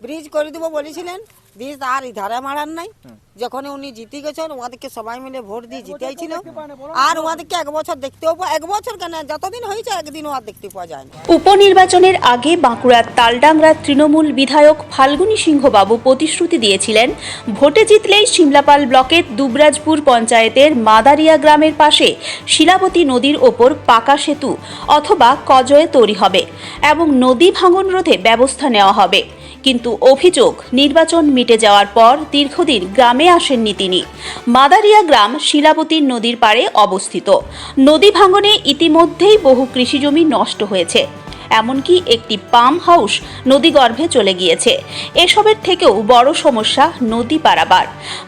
Bridge করে দেবো বলেছিলেন, ব্রিজ আর ধারে মারার নাই। যখন উনি জিতে গেছেন ওদেরকে সবাই মিলে ভোট দিয়ে জিতেছিল, আর ওদেরকে এক বছর দেখতেও এক বছর কেন, যতদিন হয়েছে একদিন ওর দেখতে পাওয়া যায় না। উপনির্বাচনের আগে বাঁকুড়ার তালডাংরার তৃণমূল বিধায়ক ফাল্গুনী সিংহবাবু প্রতিশ্রুতি দিয়েছিলেন, ভোটে জিতলেই সিমলাপাল ব্লকের দুবরাজপুর পঞ্চায়েতের মাদারিয়া গ্রামের পাশে শিলাবতী নদীর ওপর পাকা সেতু অথবা কজয়ে তৈরি হবে এবং নদী ভাঙন রোধে ব্যবস্থা নেওয়া হবে। কিন্তু অভিযোগ, নির্বাচন মিটে যাওয়ার পর দীর্ঘদিন গ্রামে আসেননি তিনি। মাদারিয়া গ্রাম শিলাবতী নদীর পাড়ে অবস্থিত। নদী ভাঙনে ইতিমধ্যেই বহু কৃষিজমি নষ্ট হয়েছে, এমনকি একটি পাম্প হাউস নদীগর্ভে চলে গিয়েছে। এসবের থেকেও বড় সমস্যা নদী পারাবার।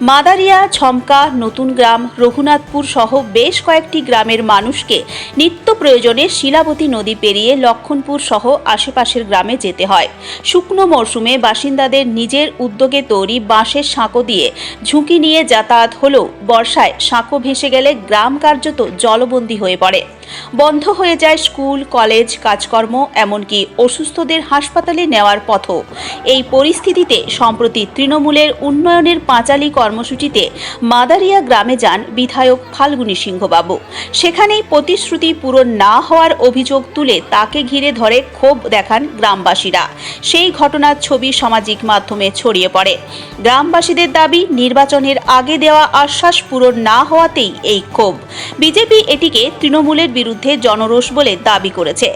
মাদারিয়া, ছমকা, নতুন গ্রাম, রঘুনাথপুর সহ বেশ কয়েকটি গ্রামের মানুষকে নিত্য প্রয়োজনে শিলাবতী নদী পেরিয়ে লক্ষণপুর সহ আশেপাশের গ্রামে যেতে হয়। শুকনো মরশুমে বাসিন্দাদের নিজের উদ্যোগে তৈরি বাঁশের সাঁকো দিয়ে ঝুঁকি নিয়ে যাতায়াত হলেও বর্ষায় সাঁকো ভেসে গেলে গ্রাম কার্যত জলবন্দী হয়ে পড়ে। বন্ধ হয়ে যায় স্কুল, কলেজ, কাজকর্ম, এমনকি অসুস্থদের হাসপাতালে নেওয়ার পথও। এই পরিস্থিতিতে সম্প্রতি তৃণমূলের উন্নয়নের পাঁচালী কর্মসূচিতে মাদারিয়া গ্রামে যান বিধায়ক ফাল্গুনী সিংহবাবু। সেখানেই প্রতিশ্রুতি পূরণ না হওয়ার অভিযোগ তুলে তাকে ঘিরে ধরে ক্ষোভ দেখান গ্রামবাসীরা। সেই ঘটনার ছবি সামাজিক মাধ্যমে ছড়িয়ে পড়ে। গ্রামবাসীদের দাবি, নির্বাচনের আগে দেওয়া আশ্বাস পূরণ না হওয়াতেই এই ক্ষোভ। বিজেপি এটিকে তৃণমূলের বিরুদ্ধে জনরোষ বলে দাবি করেছে।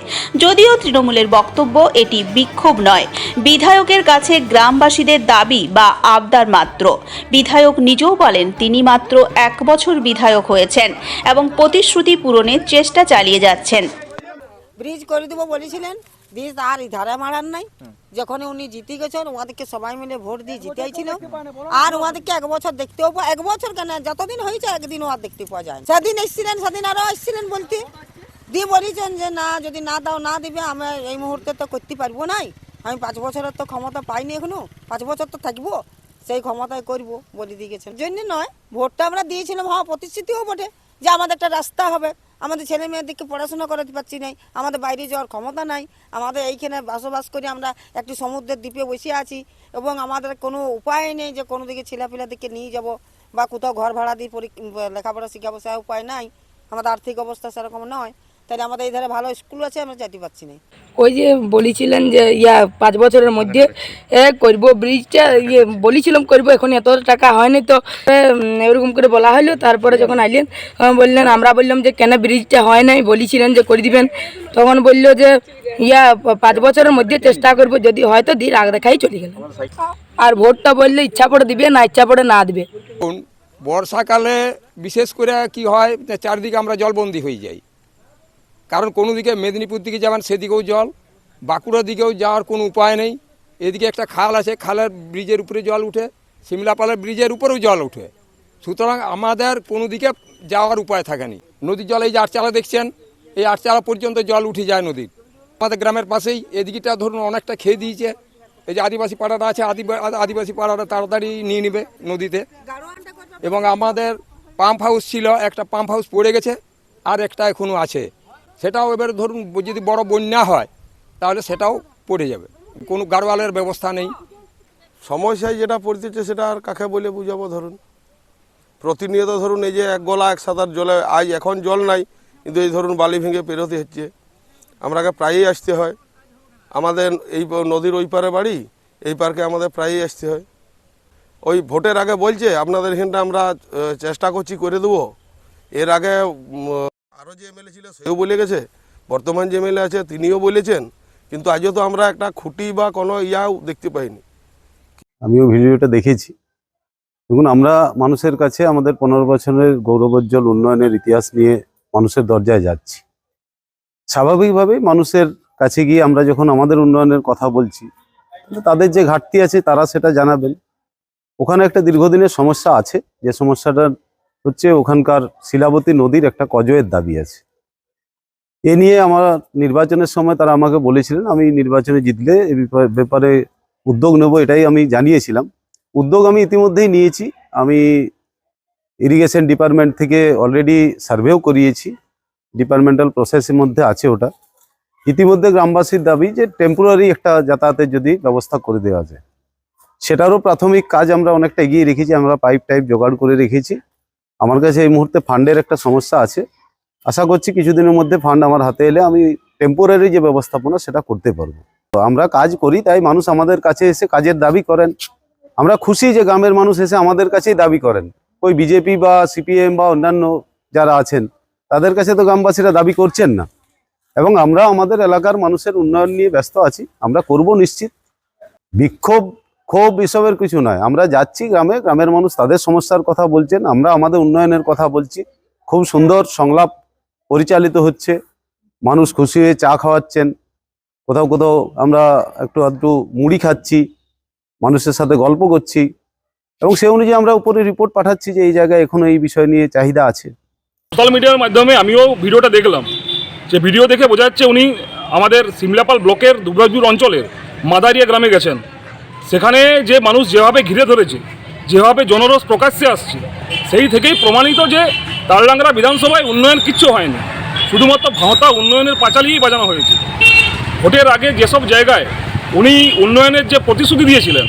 যদিও তৃণমূলের বক্তব্য এটি বিক্ষোভ নয়, বিধায়কের কাছে গ্রামবাসীদের দাবি বা আবদার মাত্র। বিধায়ক নিজেও বলেন তিনি মাত্র 1 বছর বিধায়ক হয়েছেন এবং প্রতিশ্রুতি পূরণের চেষ্টা চালিয়ে যাচ্ছেন। ব্রিজ করে দেবো বলেছিলেন, ব্রিজ আর ধারে মারার নাই। যখন উনি জিতে গেছেন ওদেরকে সবাই মিলে ভোট দিয়ে জিতেছিল, আর ওদেরকে এক বছর দেখতেও এক বছর কেন, যতদিন হয়েছে একদিন ওর দেখতে পাওয়া যায় না। সেদিন এসেছিলেন, সেদিন আরো এসেছিলেন বলতে, দিয়ে বলেছেন যে না, যদি না দাও না দিবে, আমি এই মুহূর্তে তো করতে পারবো নাই, আমি 5 বছরের তো ক্ষমতা পাইনি, এখনো 5 বছর তো থাকবো, সেই ক্ষমতায় করবো বলে দিয়ে গেছেন। জন্য নয়, ভোটটা আমরা দিয়েছিলাম, হ্যাঁ প্রতিশ্রুতিও বটে যে আমাদের একটা রাস্তা হবে, আমাদের ছেলে মেয়েদেরকে পড়াশোনা করাতে পারছি নাই, আমাদের বাইরে যাওয়ার ক্ষমতা নাই, আমাদের এইখানে বসবাস করে আমরা একটি সমুদ্রের দ্বীপে বসে আছি এবং আমাদের কোনো উপায় নেই যে কোনো দিকে ছেলেপিলাদেরকে নিয়ে যাব বা কোথাও ঘর ভাড়া দিয়ে লেখাপড়া শিখাবো, সে উপায় নাই, আমাদের আর্থিক অবস্থা সেরকম নয়। তাহলে আমাদের এই ধারে ভালো স্কুল আছে, আমরা যেতে পারছি না। ওই যে বলেছিলেন যে 5 বছরের মধ্যে করব ব্রিজটা, বলেছিলাম করব, এখন এত টাকা হয়নি, তো এরকম করে বলা হলো। তারপরে যখন আইলেন বললেন, আমরা বললাম যে কেন ব্রিজটা হয় নাই, বলেছিলেন যে করে দিবেন, তখন বললো যে 5 বছরের মধ্যে চেষ্টা করব, যদি হয়তো দিন আগ দেখাই চলে গেল। আর ভোটটা বললে ইচ্ছা পড়ে দিবে, না ইচ্ছা পড়ে না দিবে। বর্ষাকালে বিশেষ করে কি হয়, চারদিকে আমরা জলবন্দী হয়ে যাই, কারণ কোনো দিকে মেদিনীপুর দিকে যাবেন সেদিকেও জল, বাঁকুড়ার দিকেও যাওয়ার কোনো উপায় নেই। এদিকে একটা খাল আছে, খালের ব্রিজের উপরে জল উঠে, সিমলাপালের ব্রিজের উপরেও জল উঠে, সুতরাং আমাদের কোনো দিকে যাওয়ার উপায় থাকেনি। নদীর জল এই যে আটচালা দেখছেন, এই আটচালা পর্যন্ত জল উঠে যায় নদীর। আমাদের গ্রামের পাশেই এদিকটা ধরুন অনেকটা খেয়ে দিয়েছে, এই যে আদিবাসী পাড়াটা আছে, আদিবাসী পাড়াটা তাড়াতাড়ি নিয়ে নেবে নদীতে। এবং আমাদের পাম্প হাউস ছিল, একটা পাম্প হাউস পড়ে গেছে, আর একটা এখনও আছে, সেটাও এবার ধরুন যদি বড় বন্যা হয় তাহলে সেটাও পড়ে যাবে, কোনো গাড়োয়ালের ব্যবস্থা নেই। সমস্যায় যেটা পড়তেছে সেটা আর কাকে বলে বুঝাবো। ধরুন প্রতিনিয়ত ধরুন এই যে 1 গলা 1 সাঁতার জলে, আজ এখন জল নাই, কিন্তু এই ধরুন বালি ভেঙে পেরোতে হচ্ছে, আমরাকে প্রায়ই আসতে হয়। আমাদের এই নদীর ওই পারে বাড়ি, এই পার্কে আমাদের প্রায়ই আসতে হয়। ওই ভোটের আগে বলছে আপনাদের এখানটা আমরা চেষ্টা করছি করে দেবো, এর আগে আরও যে এমএলএ ছিল সেও বলে গেছে, বর্তমান যে এমএলএ আছে তিনিও বলেছেন, কিন্তু আজও তো আমরা একটা খুঁটি বা কোনো ইয়াও দেখতে পাইনি। আমিও ভিডিওটা দেখেছি। দেখুন, আমরা মানুষের কাছে আমাদের 15 বছরের গৌরবোজ্জ্বল উন্নয়নের ইতিহাস নিয়ে মানুষের দরজায় যাচ্ছি। স্বাভাবিকভাবেই মানুষের কাছে গিয়ে আমরা যখন আমাদের উন্নয়নের কথা বলছি, তাদের যে ঘাটতি আছে তারা সেটা জানাবেন। ওখানে একটা দীর্ঘদিনের সমস্যা আছে, যে সমস্যাটা হচ্ছে ওখানকার শিলাবতী নদীর একটা কজয়ের দাবি আছে। এ নিয়ে আমার নির্বাচনের সময় তারা আমাকে বলেছিলেন আমি নির্বাচনে জিতলে এ ব্যাপারে উদ্যোগ নেব, এটাই আমি জানিয়েছিলাম। উদ্যোগ আমি ইতিমধ্যেই নিয়েছি। আমি ইরিগেশন ডিপার্টমেন্ট থেকে অলরেডি সার্ভেও করিয়েছি, ডিপার্টমেন্টাল প্রসেসের মধ্যে আছে ওটা। ইতিমধ্যে গ্রামবাসীর দাবি যে টেম্পোরারি একটা যাতায়াতের যদি ব্যবস্থা করে দেওয়া যায়। সেটারও প্রাথমিক কাজ আমরা অনেকটা এগিয়ে রেখেছি, আমরা পাইপ টাইপ জোগাড় করে রেখেছি। আমার কাছে এই মুহূর্তে ফান্ডের একটা সমস্যা আছে, আশা করছি কিছুদিনের মধ্যে ফান্ড আমার হাতে এলে আমি টেম্পোরারি যে ব্যবস্থাপনা সেটা করতে পারবো। তো আমরা কাজ করি, তাই মানুষ আমাদের কাছে এসে কাজের দাবি করেন। আমরা খুশি যে গ্রামের মানুষ এসে আমাদের কাছেই দাবি করেন। ওই বিজেপি বা সিপিএম বা অন্যান্য যারা আছেন তাদের কাছে তো গ্রামবাসীরা দাবি করছেন না, এবং আমরা আমাদের এলাকার মানুষের উন্নয়ন নিয়ে ব্যস্ত আছি, আমরা করব নিশ্চিত। বিক্ষোভ ক্ষোভ এসবের কিছু নয়, আমরা যাচ্ছি গ্রামে, গ্রামের মানুষ তাদের সমস্যার কথা বলছেন, আমরা আমাদের উন্নয়নের কথা বলছি। খুব সুন্দর সংলাপ পরিচালিত হচ্ছে, মানুষ খুশি হয়ে চা খাওয়াচ্ছেন, কোথাও কোথাও আমরা একটু মুড়ি খাচ্ছি, মানুষের সাথে গল্প করছি, এবং সে অনুযায়ী আমরা উপরে রিপোর্ট পাঠাচ্ছি যে এই জায়গায় এখনো এই বিষয় নিয়ে চাহিদা আছে। সোশ্যাল মিডিয়ার মাধ্যমে আমিও ভিডিওটা দেখলাম, যে ভিডিও দেখে বোঝা যাচ্ছে উনি আমাদের সিমলাপাল ব্লকের দুবরাজপুর অঞ্চলের মাদারিয়া গ্রামে গেছেন। সেখানে যে মানুষ যেভাবে ঘিরে ধরেছে, যেভাবে জনরোষ প্রকাশ্যে আসছে, সেই থেকেই প্রমাণিত যে তালডাংরা বিধানসভায় উন্নয়ন কিচ্ছু হয়নি, শুধুমাত্র ভাঁওতা উন্নয়নের পাঁচালিই বাজানো হয়েছে। ভোটের আগে যেসব জায়গায় উনি উন্নয়নের যে প্রতিশ্রুতি দিয়েছিলেন,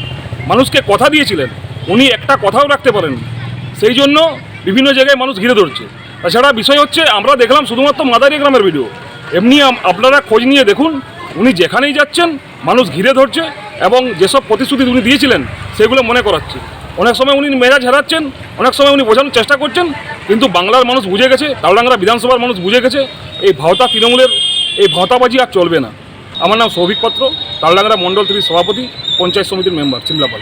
মানুষকে কথা দিয়েছিলেন, উনি একটা কথাও রাখতে পারেননি। সেই জন্য বিভিন্ন জায়গায় মানুষ ঘিরে ধরছে। তাছাড়া বিষয় হচ্ছে, আমরা দেখলাম শুধুমাত্র মাদারিয়া গ্রামের ভিডিও, এমনি আপনারা খোঁজ নিয়ে দেখুন, উনি যেখানেই যাচ্ছেন মানুষ ঘিরে ধরছে, এবং যেসব প্রতিশ্রুতি উনি দিয়েছিলেন সেগুলো মনে করাচ্ছে। অনেক সময় উনি মেজাজ হারাচ্ছেন, অনেক সময় উনি বোঝানোর চেষ্টা করছেন, কিন্তু বাংলার মানুষ বুঝে গেছে, তালডাংরা বিধানসভার মানুষ বুঝে গেছে এই ভাওতা তৃণমূলের এই ভাওতাবাজি আর চলবে না। আমার নাম সৌভিক পাত্র, তালডাংরা মণ্ডল 3 সভাপতি, পঞ্চায়েত সমিতির মেম্বার, সিমলাপাল।